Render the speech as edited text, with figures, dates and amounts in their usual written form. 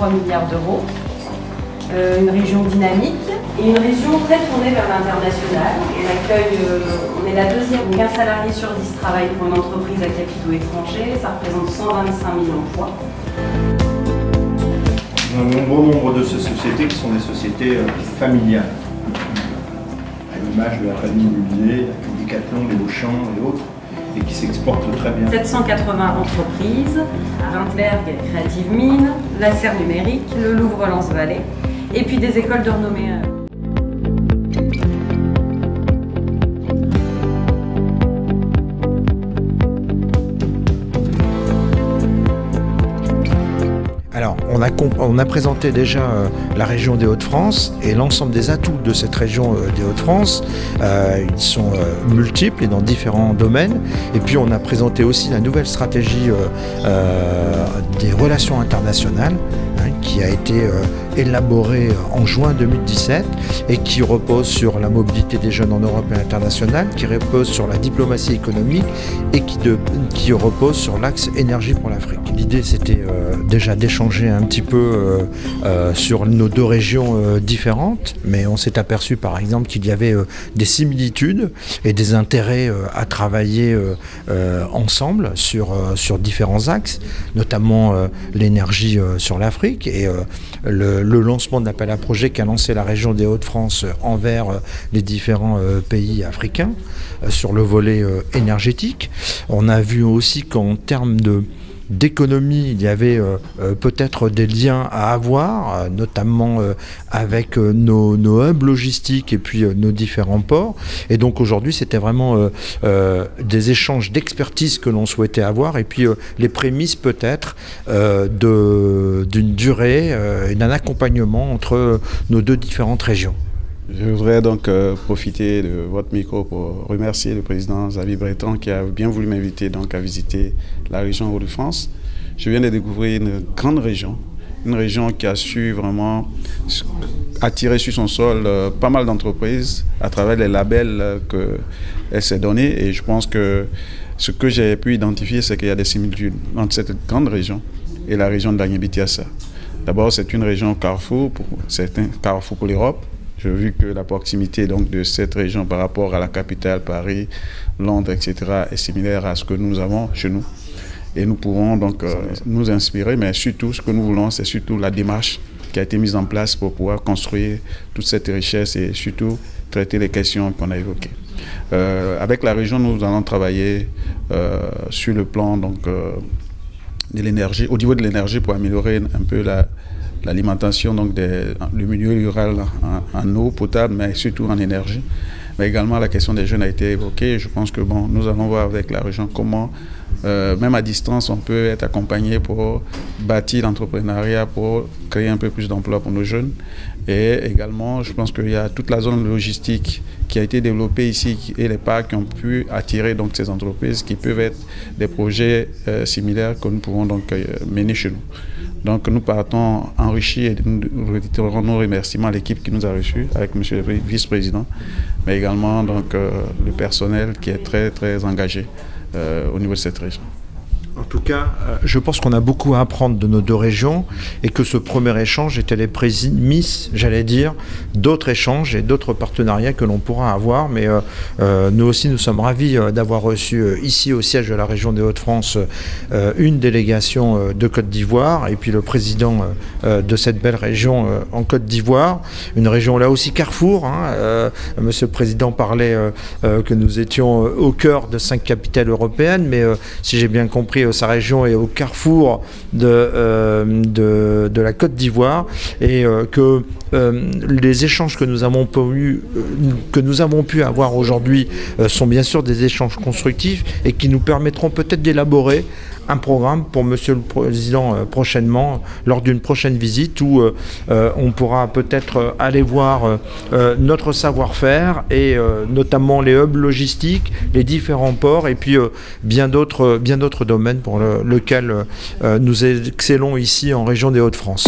3 milliards d'euros. Une région dynamique et une région très tournée vers l'international. On est la deuxième, donc un salarié sur 10 travaille pour une entreprise à capitaux étrangers, ça représente 125 000 emplois. Un bon nombre de ces sociétés qui sont des sociétés familiales, à l'image de la famille Mullier, Decathlon, les Auchan et autres, et qui s'exportent très bien. 780 entreprises, Rindberg, Creative Mines, la Serre Numérique, le Louvre Lens Vallée, et puis des écoles de renommée. Alors, on a présenté déjà la région des Hauts-de-France et l'ensemble des atouts de cette région des Hauts-de-France. Ils sont multiples et dans différents domaines. Et puis, on a présenté aussi la nouvelle stratégie des relations internationales, qui a été élaborée en juin 2017 et qui repose sur la mobilité des jeunes en Europe et internationale, qui repose sur la diplomatie économique et qui repose sur l'axe énergie pour l'Afrique. L'idée, c'était déjà d'échanger un petit peu sur nos deux régions différentes, mais on s'est aperçu par exemple qu'il y avait des similitudes et des intérêts à travailler ensemble sur différents axes, notamment l'énergie sur l'Afrique et le lancement de l'appel à projet qu'a lancé la région des Hauts-de-France envers les différents pays africains sur le volet énergétique. On a vu aussi qu'en termes d'économie, il y avait peut-être des liens à avoir, notamment avec nos hubs logistiques et puis nos différents ports. Et donc aujourd'hui, c'était vraiment des échanges d'expertise que l'on souhaitait avoir et puis les prémices peut-être d'une durée et d'un accompagnement entre nos deux différentes régions. Je voudrais donc profiter de votre micro pour remercier le président Xavier Breton qui a bien voulu m'inviter donc à visiter la région Hauts-de-France. Je viens de découvrir une grande région, une région qui a su vraiment attirer sur son sol pas mal d'entreprises à travers les labels qu'elle s'est donnés. Et je pense que ce que j'ai pu identifier, c'est qu'il y a des similitudes entre cette grande région et la région de Dagny-Bitiassa. D'abord, c'est une région carrefour, certains carrefour pour l'Europe. J'ai vu que la proximité donc, de cette région par rapport à la capitale, Paris, Londres, etc., est similaire à ce que nous avons chez nous. Et nous pourrons donc nous inspirer, mais surtout, ce que nous voulons, c'est surtout la démarche qui a été mise en place pour pouvoir construire toute cette richesse et surtout traiter les questions qu'on a évoquées. Avec la région, nous allons travailler sur le plan donc, de l'énergie, au niveau de l'énergie pour améliorer un peu l'alimentation, donc le milieu rural en eau potable, mais surtout en énergie. Mais également, la question des jeunes a été évoquée. Je pense que bon, nous allons voir avec la région comment, même à distance, on peut être accompagné pour bâtir l'entrepreneuriat, pour créer un peu plus d'emplois pour nos jeunes. Et également, je pense qu'il y a toute la zone logistique qui a été développée ici et les parcs qui ont pu attirer donc, ces entreprises qui peuvent être des projets similaires que nous pouvons donc mener chez nous. Donc nous partons enrichis et nous retirons nos remerciements à l'équipe qui nous a reçus avec M. le vice-président, mais également donc, le personnel qui est très très engagé au niveau de cette région. En tout cas, je pense qu'on a beaucoup à apprendre de nos deux régions et que ce premier échange était les prémices, j'allais dire, d'autres échanges et d'autres partenariats que l'on pourra avoir. Mais nous aussi, nous sommes ravis d'avoir reçu ici au siège de la région des Hauts-de-France une délégation de Côte d'Ivoire et puis le président de cette belle région en Côte d'Ivoire. Une région là aussi carrefour. Monsieur le Président parlait que nous étions au cœur de 5 capitales européennes, mais si j'ai bien compris, sa région est au carrefour de la Côte d'Ivoire et que les échanges que nous avons pu avoir aujourd'hui sont bien sûr des échanges constructifs et qui nous permettront peut-être d'élaborer un programme pour Monsieur le Président prochainement, lors d'une prochaine visite où on pourra peut-être aller voir notre savoir-faire et notamment les hubs logistiques, les différents ports et puis bien d'autres domaines pour lesquels nous excellons ici en région des Hauts-de-France.